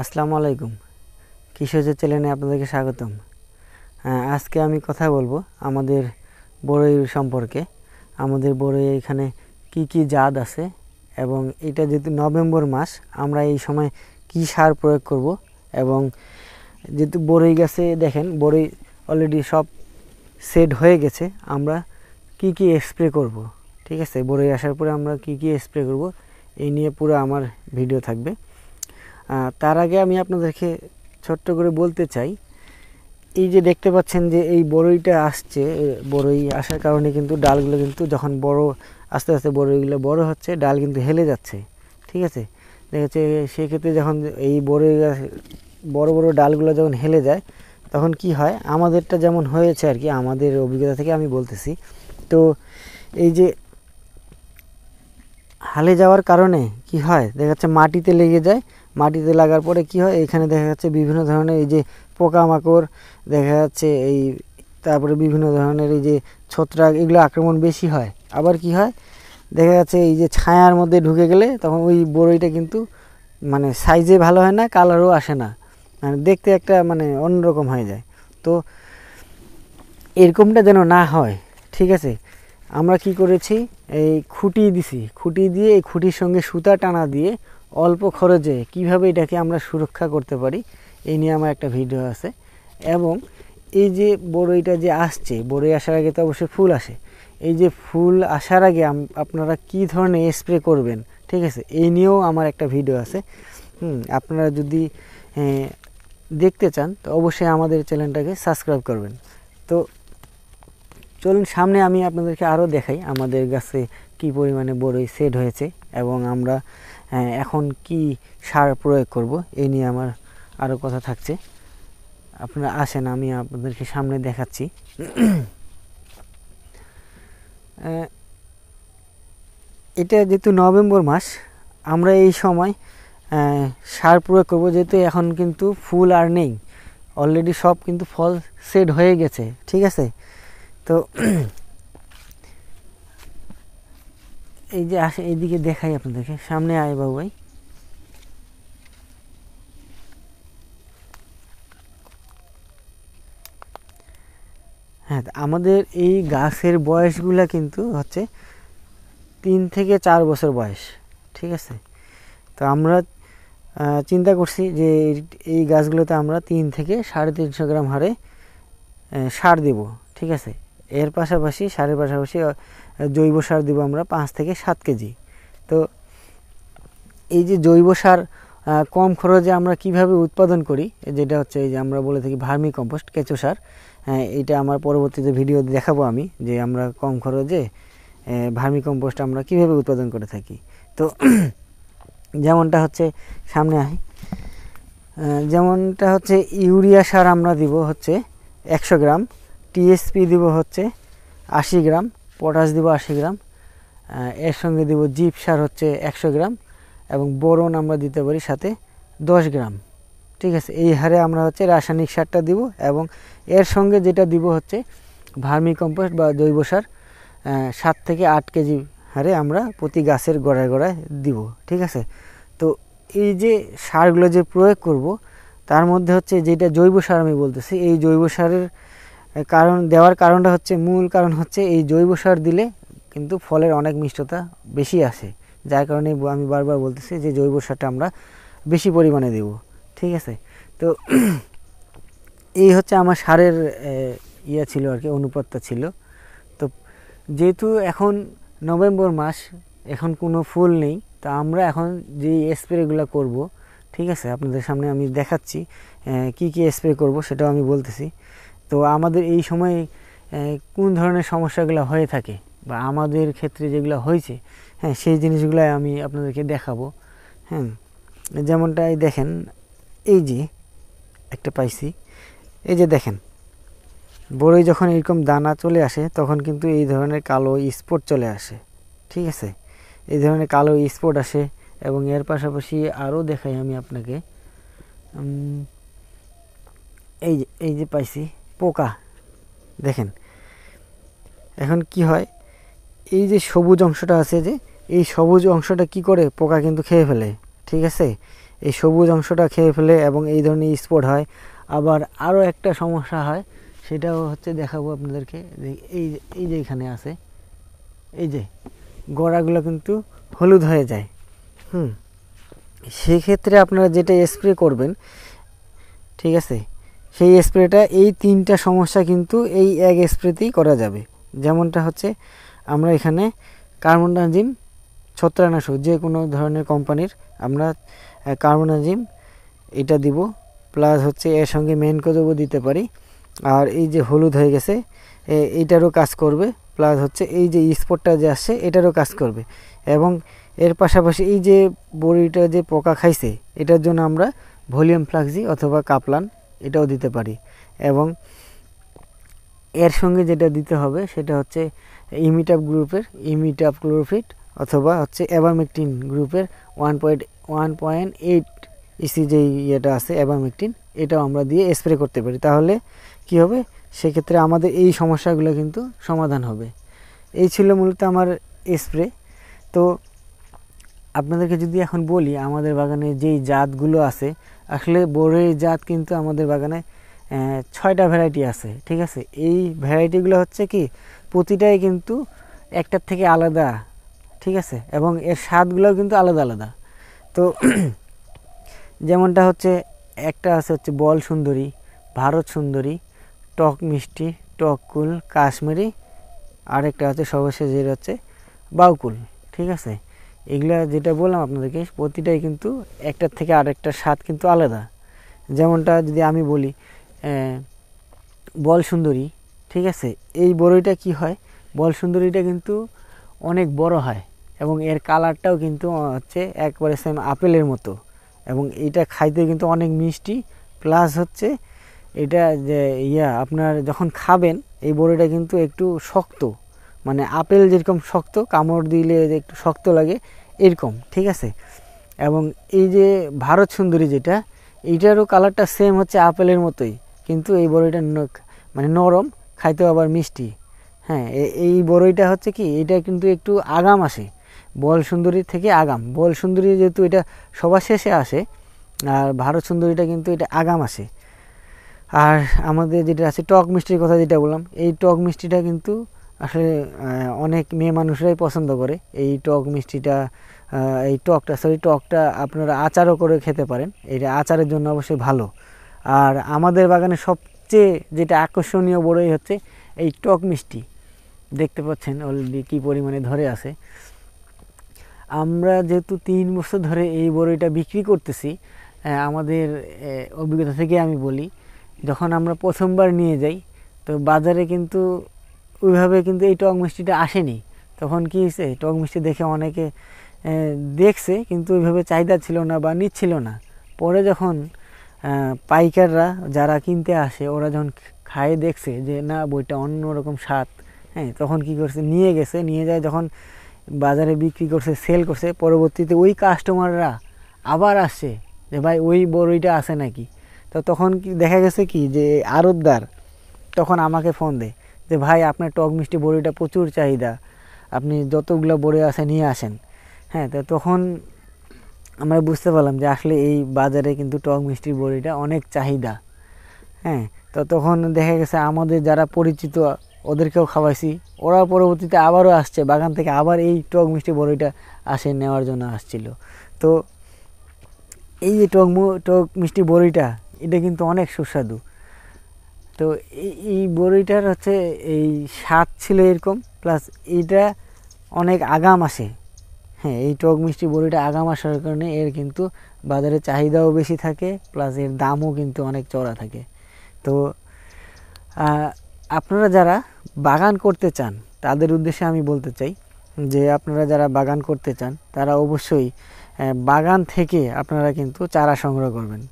আসসালামু আলাইকুম। কৃষিজ চ্যানেলে আপনাদেরকে স্বাগতম। আজকে আমি কথা বলবো আমাদের বড়ই সম্পর্কে। আমাদের বড়ই এখানে কি কি জাত আছে এবং এটা যেহেতু নভেম্বর মাস, আমরা এই সময় কি সার প্রয়োগ করব এবং যেহেতু বড়ই গাছে দেখেন বড়ই অলরেডি সব সেট হয়ে গেছে, আমরা কি কি স্প্রে করব, ঠিক আছে, বড়ই আসার পরে আমরা কি কি স্প্রে করব এই নিয়ে পুরো আমার ভিডিও থাকবে। তার আগে আমি আপনাদেরকে ছোট্ট করে বলতে চাই, এই যে দেখতে পাচ্ছেন যে এই বড়ইটা আসছে, বড়ই আসার কারণে কিন্তু ডালগুলো কিন্তু যখন বড় আস্তে আস্তে বড়ইগুলো বড় হচ্ছে, ডাল কিন্তু হেলে যাচ্ছে, ঠিক আছে। দেখা যাচ্ছে সেক্ষেত্রে যখন এই বড়ই বড় বড় ডালগুলো যখন হেলে যায় তখন কি হয়, আমাদেরটা যেমন হয়েছে আর কি, আমাদের অভিজ্ঞতা থেকে আমি বলতেছি। তো এই যে হালে যাওয়ার কারণে কি হয়, দেখা যাচ্ছে মাটিতে লেগে যায়। মাটিতে লাগার পরে কি হয়, এখানে দেখা যাচ্ছে বিভিন্ন ধরনের এই যে পোকামাকড় দেখা যাচ্ছে, এই তারপরে বিভিন্ন ধরনের এই যে ছত্রাক, এগুলো আক্রমণ বেশি হয়। আবার কি হয়, দেখা যাচ্ছে এই যে ছায়ার মধ্যে ঢুকে গেলে তখন ওই বড়ইটা কিন্তু মানে সাইজে ভালো হয় না, কালারও আসে না, মানে দেখতে একটা মানে অন্যরকম হয়ে যায়। তো এরকমটা যেন না হয়, ঠিক আছে, আমরা কি করেছি, এই খুঁটি দিছি, খুঁটি দিয়ে এই খুঁটির সঙ্গে সুতা টানা দিয়ে অল্প খরচে কিভাবে এটাকে আমরা সুরক্ষা করতে পারি এই নিয়ে আমার একটা ভিডিও আছে। এবং এই যে বড়ইটা যে আসছে, বড়ই আসার আগে তো অবশ্যই ফুল আসে, এই যে ফুল আসার আগে আপনারা কি ধরনের স্প্রে করবেন, ঠিক আছে, এই নিয়েও আমার একটা ভিডিও আছে। আপনারা যদি দেখতে চান তো অবশ্যই আমাদের চ্যানেলটাকে সাবস্ক্রাইব করবেন। তো চলুন সামনে আমি আপনাদেরকে আরও দেখাই আমাদের গাছে কি পরিমাণে বড়ই সেট হয়েছে এবং আমরা এখন কি সার প্রয়োগ করব এই নিয়ে আমার আরও কথা থাকছে। আপনারা আসেন, আমি আপনাদেরকে সামনে দেখাচ্ছি। এটা যেহেতু নভেম্বর মাস, আমরা এই সময় সার প্রয়োগ করব, যেহেতু এখন কিন্তু ফুল আর নেই, অলরেডি সব কিন্তু ফল সেট হয়ে গেছে, ঠিক আছে। তো এই যে আসে এইদিকে দেখাই আপনাদেরকে, সামনে আয় বাবু ভাই। হ্যাঁ, আমাদের এই গাছের বয়সগুলা কিন্তু হচ্ছে 3 থেকে 4 বছর বয়স, ঠিক আছে। তো আমরা চিন্তা করছি যে এই গাছগুলোতে আমরা 3 থেকে 350 গ্রাম হারে সার দেব, ঠিক আছে। এর পাশাপাশি সারের পাশাপাশি জৈব সার দেব আমরা 5 থেকে 7 কেজি। তো এই যে জৈব সার কম খরচে আমরা কিভাবে উৎপাদন করি, যেটা হচ্ছে এই যে আমরা বলে থাকি ভার্মি কম্পোস্ট, কেঁচো সার। এটা আমার পরবর্তীতে ভিডিও দেখাবো আমি, যে আমরা কম খরচে ভার্মি কম্পোস্ট আমরা কিভাবে উৎপাদন করে থাকি। তো যেমনটা হচ্ছে সামনে আই, যেমনটা হচ্ছে ইউরিয়া সার আমরা দিব হচ্ছে 100 গ্রাম, টিএসপি দিব হচ্ছে 80 গ্রাম, পটাশ দিব 80 গ্রাম, এর সঙ্গে দিব জিপ সার হচ্ছে 100 গ্রাম এবং বোরন আমরা দিতে পারি সাথে 10 গ্রাম, ঠিক আছে। এই হারে আমরা হচ্ছে রাসায়নিক সারটা দিব এবং এর সঙ্গে যেটা দিব হচ্ছে ভার্মি কম্পোস্ট বা জৈব সার 7 থেকে 8 কেজি হারে আমরা প্রতি গাছের গোড়ায় গোড়ায় দিব, ঠিক আছে। তো এই যে সারগুলো যে প্রয়োগ করব তার মধ্যে হচ্ছে যেটা জৈব সার আমি বলতেছি, এই জৈব সারের কারণ দেওয়ার কারণটা হচ্ছে, মূল কারণ হচ্ছে এই জৈব সার দিলে কিন্তু ফলের অনেক মিষ্টতা বেশি আসে, যার কারণে আমি বারবার বলতেছি যে জৈব সারটা আমরা বেশি পরিমাণে দেব, ঠিক আছে। তো এই হচ্ছে আমার সারের ইয়ে ছিল আর কি, অনুপাতটা ছিল। তো যেহেতু এখন নভেম্বর মাস, এখন কোনো ফুল নেই, তো আমরা এখন যে স্প্রেগুলো করব, ঠিক আছে, আপনাদের সামনে আমি দেখাচ্ছি কি কি স্প্রে করব সেটাও আমি বলতেছি। তো আমাদের এই সময় কোন ধরনের সমস্যাগুলো হয়ে থাকে বা আমাদের ক্ষেত্রে যেগুলো হয়েছে, হ্যাঁ, সেই জিনিসগুলো আমি আপনাদেরকে দেখাবো। হ্যাঁ, যেমনটাই দেখেন, এই যে একটা পাইছি, এই যে দেখেন বড়ই যখন এরকম দানা চলে আসে তখন কিন্তু এই ধরনের কালো স্পট চলে আসে, ঠিক আছে, এই ধরনের কালো স্পট আসে। এবং এর পাশাপাশি আরও দেখাই আমি আপনাকে, এই যে পাইছি পোকা, দেখেন এখন কি হয়, এই যে সবুজ অংশটা আছে, যে এই সবুজ অংশটা কি করে পোকা কিন্তু খেয়ে ফেলে, ঠিক আছে। এই সবুজ অংশটা খেয়ে ফেলে এবং এই ধরনের স্পট হয়। আবার আরও একটা সমস্যা হয়, সেটাও হচ্ছে দেখাবো আপনাদেরকে। এই এই যে এখানে আছে, এই যে গোড়াগুলো কিন্তু হলুদ হয়ে যায়। সেক্ষেত্রে আপনারা যেটা স্প্রে করবেন, ঠিক আছে, সেই স্প্রেটা এই 3টা সমস্যা কিন্তু এই এক স্প্রেতেই করা যাবে। যেমনটা হচ্ছে আমরা এখানে কার্বনডাজিম ছত্রাকনাশক যে কোনো ধরনের কোম্পানির আমরা কার্বনডাজিম এটা দিব, প্লাস হচ্ছে এর সঙ্গে ম্যানকোজবও দিতে পারি। আর এই যে হলুদ হয়ে গেছে এইটারও কাজ করবে, প্লাস হচ্ছে এই যে স্পটটা যে আসছে এটারও কাজ করবে। এবং এর পাশাপাশি এই যে বড়িটা যে পোকা খাইছে এটার জন্য আমরা ভলিউম ফ্লাক্সি অথবা কাপলান এটাও দিতে পারি। এবং এর সঙ্গে যেটা দিতে হবে সেটা হচ্ছে ইমিটাপ গ্রুপের ইমিটাপ ক্লোরোফিট অথবা হচ্ছে অ্যাবামেকটিন গ্রুপের 1.8 ইসি যে ইয়েটা আছে অ্যাবামেকটিন, এটাও আমরা দিয়ে স্প্রে করতে পারি। তাহলে কি হবে, সেক্ষেত্রে আমাদের এই সমস্যাগুলো কিন্তু সমাধান হবে। এই ছিল মূলত আমার স্প্রে। তো আপনাদেরকে যদি এখন বলি আমাদের বাগানে যেই জাতগুলো আছে, আসলে বড়ইয়ের জাত কিন্তু আমাদের বাগানে 6টা ভ্যারাইটি আছে, ঠিক আছে। এই ভ্যারাইটিগুলো হচ্ছে কি প্রতিটাই কিন্তু একটার থেকে আলাদা, ঠিক আছে, এবং এর স্বাদগুলোও কিন্তু আলাদা আলাদা। তো যেমনটা হচ্ছে একটা আছে হচ্ছে বল সুন্দরী, ভারত সুন্দরী, টক মিষ্টি, টক কুল, কাশ্মীরি, আরেকটা হচ্ছে সর্বশেষ যেটা হচ্ছে বাউকুল, ঠিক আছে। এগুলা যেটা বললাম আপনাদেরকে প্রতিটাই কিন্তু একটার থেকে আরেকটার স্বাদ কিন্তু আলাদা। যেমনটা যদি আমি বলি বল সুন্দরী, ঠিক আছে, এই বড়ইটা কি হয়, বল সুন্দরীটা কিন্তু অনেক বড় হয় এবং এর কালারটাও কিন্তু হচ্ছে একবারে সেম আপেলের মতো, এবং এটা খাইতে কিন্তু অনেক মিষ্টি, প্লাস হচ্ছে এটা যে আপনার যখন খাবেন এই বড়িটা কিন্তু একটু শক্ত, মানে আপেল যেরকম শক্ত কামড় দিলে একটু শক্ত লাগে এরকম, ঠিক আছে। এবং এই যে ভারত সুন্দরী যেটা, এইটারও কালারটা সেম হচ্ছে আপেলের মতোই, কিন্তু এই বড়িটা মানে নরম, খাইতেও আবার মিষ্টি। হ্যাঁ, এই বড়ইটা হচ্ছে কি এটা কিন্তু একটু আগাম আসে বল সুন্দরীর থেকে আগাম। বল সুন্দরী যেহেতু এটা সবার শেষে আসে, আর ভারত সুন্দরীটা কিন্তু এটা আগাম আসে। আর আমাদের যেটা আছে টক মিষ্টির কথা যেটা বললাম, এই টক মিষ্টিটা কিন্তু আসলে অনেক মেয়ে মানুষরাই পছন্দ করে এই টক মিষ্টিটা। এই টকটা আপনারা আচারও করে খেতে পারেন, এটা আচারের জন্য অবশ্যই ভালো। আর আমাদের বাগানে সবচেয়ে যেটা আকর্ষণীয় বড়ই হচ্ছে এই টক মিষ্টি। দেখতে পাচ্ছেন অলরেডি কী পরিমাণে ধরে আছে। আমরা যেহেতু 3 বছর ধরে এই বড়ইটা বিক্রি করতেছি, আমাদের অভিজ্ঞতা থেকে আমি বলি, যখন আমরা প্রথমবার নিয়ে যাই তো বাজারে কিন্তু ওইভাবে কিন্তু এই টক মিষ্টিটা আসেনি। তখন কী হয়েছে, টক মিষ্টি দেখে অনেকে দেখছে কিন্তু ওইভাবে চাহিদা ছিল না বা নিচ্ছিল না। পরে যখন পাইকাররা যারা কিনতে আসে ওরা যখন খায়ে দেখছে যে না বইটা অন্যরকম স্বাদ, হ্যাঁ, তখন কি করছে, নিয়ে যায় যখন বাজারে বিক্রি করছে, সেল করছে, পরবর্তীতে ওই কাস্টমাররা আবার আসছে যে ভাই ওই বড়ইটা আছে নাকি। তো তখন কি দেখা গেছে কি যে আড়তদার তখন আমাকে ফোন দেয় যে ভাই আপনার টক মিষ্টি বড়িটা প্রচুর চাহিদা, আপনি যতগুলো বড়ি আছে নিয়ে আসেন। হ্যাঁ, তো তখন আমরা বুঝতে পারলাম যে আসলে এই বাজারে কিন্তু টক মিষ্টির বড়িটা অনেক চাহিদা। হ্যাঁ, তো তখন দেখা গেছে আমাদের যারা পরিচিত ওদেরকেও খাওয়াইছি, ওরা পরবর্তীতে আবারও আসছে বাগান থেকে, আবার এই টক মিষ্টি বড়িটা আসে নেওয়ার জন্য আসছিল। তো এই যে টক মিষ্টি বড়িটা এটা কিন্তু অনেক সুস্বাদু। তো এই বড়িটার হচ্ছে এই স্বাদ ছিল এরকম, প্লাস এইটা অনেক আগাম আসে। হ্যাঁ, এই টক মিষ্টি বড়িটা আগাম আসার কারণে এর কিন্তু বাজারে চাহিদাও বেশি থাকে, প্লাস এর দামও কিন্তু অনেক চড়া থাকে। তো আপনারা যারা বাগান করতে চান তাদের উদ্দেশ্যে আমি বলতে চাই যে আপনারা যারা বাগান করতে চান তারা অবশ্যই বাগান থেকে আপনারা কিন্তু চারা সংগ্রহ করবেন।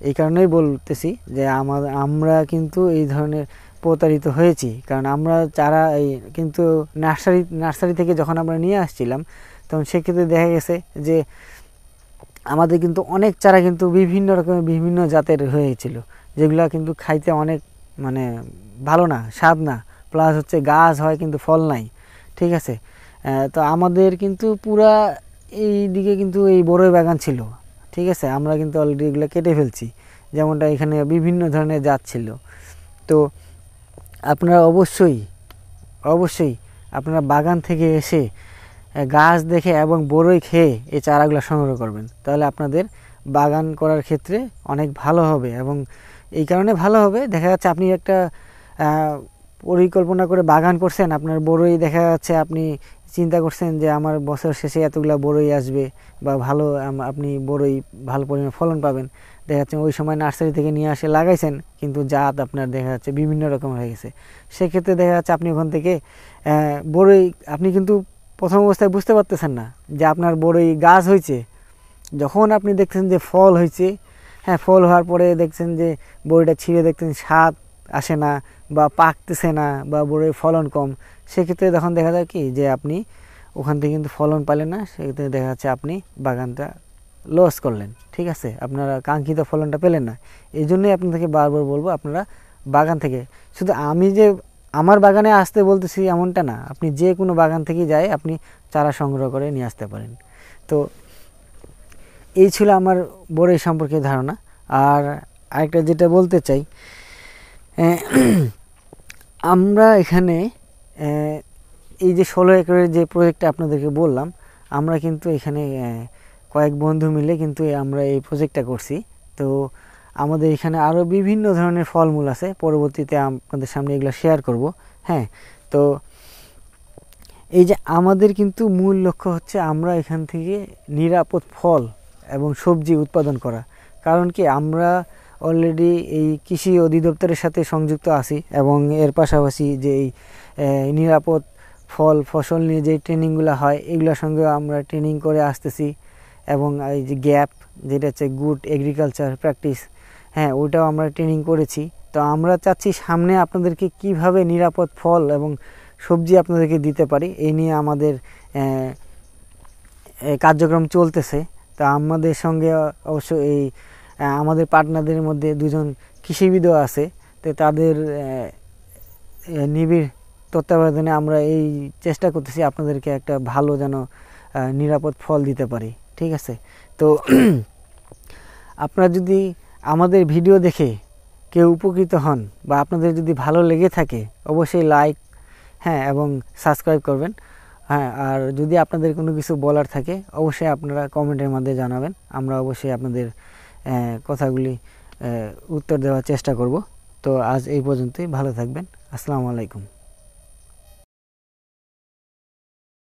এই কারণেই বলতেছি যে আমরা কিন্তু এই ধরনের প্রতারিত হয়েছি, কারণ আমরা চারা কিন্তু নার্সারি থেকে যখন আমরা নিয়ে আসছিলাম তখন সেক্ষেত্রে দেখা গেছে যে আমাদের কিন্তু অনেক চারা কিন্তু বিভিন্ন রকমের বিভিন্ন জাতের হয়েছিল, যেগুলো কিন্তু খাইতে অনেক মানে ভালো না, স্বাদ না, প্লাস হচ্ছে গাছ হয় কিন্তু ফল নাই, ঠিক আছে। তো আমাদের কিন্তু পুরা এই দিকে কিন্তু এই বড়ই বাগান ছিল, ঠিক আছে, আমরা কিন্তু অলরেডি এগুলো কেটে ফেলছি, যেমনটা এখানে বিভিন্ন ধরনের জাত ছিল। তো আপনারা অবশ্যই আপনারা বাগান থেকে এসে গাছ দেখে এবং বড়ই খেয়ে এই চারাগুলো সংগ্রহ করবেন, তাহলে আপনাদের বাগান করার ক্ষেত্রে অনেক ভালো হবে। এবং এই কারণে ভালো হবে, দেখা যাচ্ছে আপনি একটা পরিকল্পনা করে বাগান করছেন, আপনার বড়ই দেখা যাচ্ছে আপনি চিন্তা করছেন যে আমার বছর শেষে এতগুলো বড়ই আসবে বা ভালো আপনি বড়ই ভালো পরিমাণে ফলন পাবেন। দেখা যাচ্ছে ওই সময় নার্সারি থেকে নিয়ে আসে লাগাইছেন, কিন্তু জাত আপনার দেখা যাচ্ছে বিভিন্ন রকম হয়ে গেছে। সেক্ষেত্রে দেখা যাচ্ছে আপনি ওখান থেকে বড়ই আপনি কিন্তু প্রথম অবস্থায় বুঝতে পারতেছেন না যে আপনার বড়ই গাছ হয়েছে। যখন আপনি দেখছেন যে ফল হয়েছে, হ্যাঁ, ফল হওয়ার পরে দেখছেন যে বড়িটা ছিঁড়ে দেখছেন স্বাদ আসে না বা পাকতেছে না বা বড়ির ফলন কম, সেক্ষেত্রে তখন দেখা যায় কি যে আপনি ওখান থেকে কিন্তু ফলন পেলেন না, সেক্ষেত্রে দেখা যাচ্ছে আপনি বাগানটা লস করলেন। ঠিক আছে, আপনারা কাঙ্ক্ষিত ফলনটা পেলেন না। এই জন্যই আপনাদেরকে বারবার বলবো আপনারা বাগান থেকে, শুধু আমি যে আমার বাগানে আসতে বলতেছি এমনটা না, আপনি যে কোনো বাগান থেকে যাই আপনি চারা সংগ্রহ করে নিয়ে আসতে পারেন। তো এই ছিল আমার বড়ই সম্পর্কে ধারণা। আর আরেকটা যেটা বলতে চাই, আমরা এখানে এই যে 16 একরের যে প্রজেক্টটা আপনাদেরকে বললাম, আমরা কিন্তু এখানে কয়েক বন্ধু মিলে কিন্তু আমরা এই প্রজেক্টটা করছি। তো আমাদের এখানে আরও বিভিন্ন ধরনের ফলমূল আছে, পরবর্তীতে আপনাদের সামনে এগুলো শেয়ার করব। হ্যাঁ, তো এই যে আমাদের কিন্তু মূল লক্ষ্য হচ্ছে আমরা এখান থেকে নিরাপদ ফল এবং সবজি উৎপাদন করা। কারণ কি, আমরা অলরেডি এই কৃষি অধিদপ্তরের সাথে সংযুক্ত আছি এবং এর পাশাপাশি যে এই নিরাপদ ফল ফসল নিয়ে যে ট্রেনিংগুলো হয় এগুলোর সঙ্গে আমরা ট্রেনিং করে আসতেছি। এবং এই যে গ্যাপ, যেটা হচ্ছে গুড এগ্রিকালচার প্র্যাকটিস, হ্যাঁ, ওইটাও আমরা ট্রেনিং করেছি। তো আমরা চাচ্ছি সামনে আপনাদেরকে কিভাবে নিরাপদ ফল এবং সবজি আপনাদেরকে দিতে পারি, এই নিয়ে আমাদের কার্যক্রম চলতেছে। তো আমাদের সঙ্গে অবশ্য এই আমাদের পার্টনারদের মধ্যে দুজন কৃষিবিদও আছে। তো তাদের নিবিড় তত্ত্বাবধানে আমরা এই চেষ্টা করতেছি আপনাদেরকে একটা ভালো যেন নিরাপদ ফল দিতে পারি। ঠিক আছে, তো আপনারা যদি আমাদের ভিডিও দেখে কেউ উপকৃত হন বা আপনাদের যদি ভালো লেগে থাকে, অবশ্যই লাইক, হ্যাঁ, এবং সাবস্ক্রাইব করবেন। হ্যাঁ, আর যদি আপনাদের কোনো কিছু বলার থাকে অবশ্যই আপনারা কমেন্টের মধ্যে জানাবেন, আমরা অবশ্যই আপনাদের কথাগুলি উত্তর দেওয়ার চেষ্টা করব। তো আজ এই পর্যন্তই, ভালো থাকবেন। আসসালামু আলাইকুম।